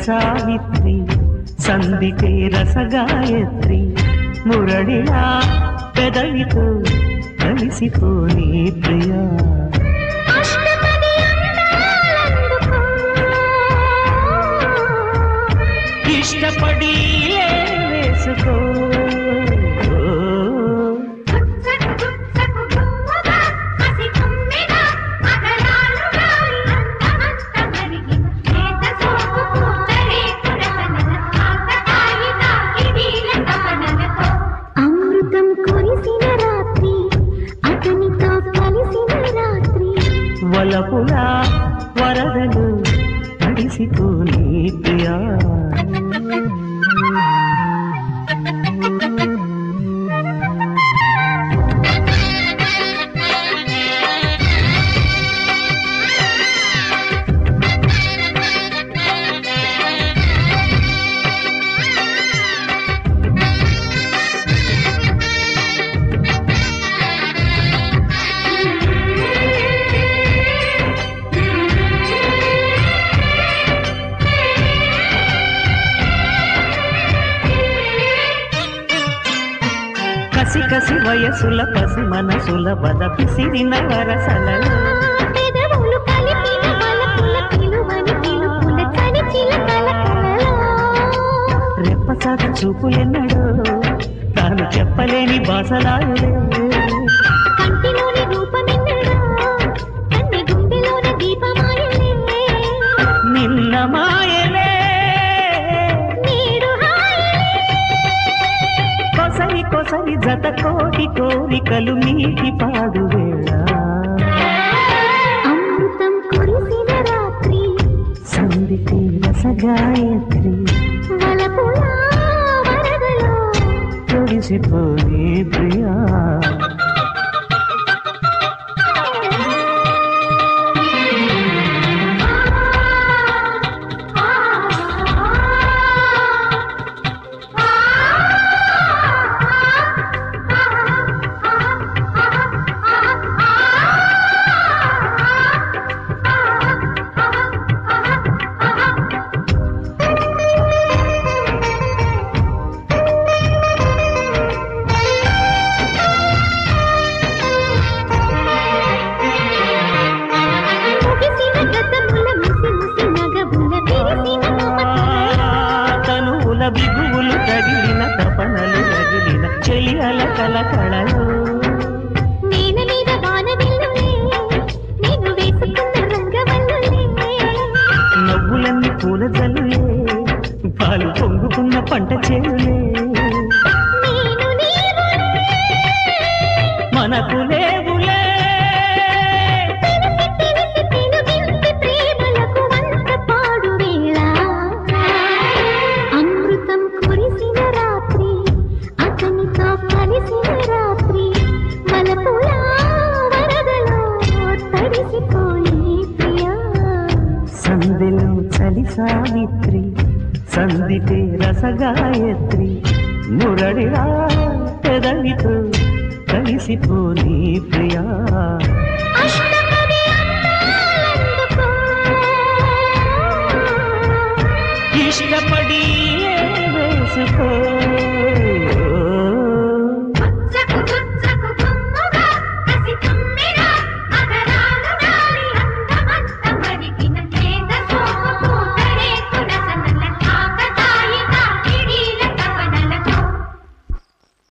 సావిత్రి సందితే రసగాయత్రి మురళిలా పెదవితో కలిసిపోని ప్రియా ఇష్టపడి వేసుకో వలపులా వరదలు తడిసిపోని ప్రియా కసి కసి వయసుల పసి మనసుల బద పిసిరిన వరసలలో రెప్పసాగ చూపులెన్నడో తాను చెప్పలేని బాసలాయలే నిన్న మాయలే కొసరి కొసరి జత కోటి కోరికలు నీటి పాడు వేళ అమృతం కురిసిన రాత్రి సందితే రసగాయత్రి వలపులా వరదలో తొడిసిపోని ప్రియా బిగువులు తగిలిన తపనలు తగిలిన చెలియల కలకళలు నవ్వులన్నీ పూల జల్లులే పాలు పొంగుకున్న పంట చేనులే మనకు లేవులే సందెలో చలి సావిత్రి సందితే రసగాయత్రి మురళిలా పెదవితో కలిసిపోని ప్రియా ఇష్టపడి వేసుకో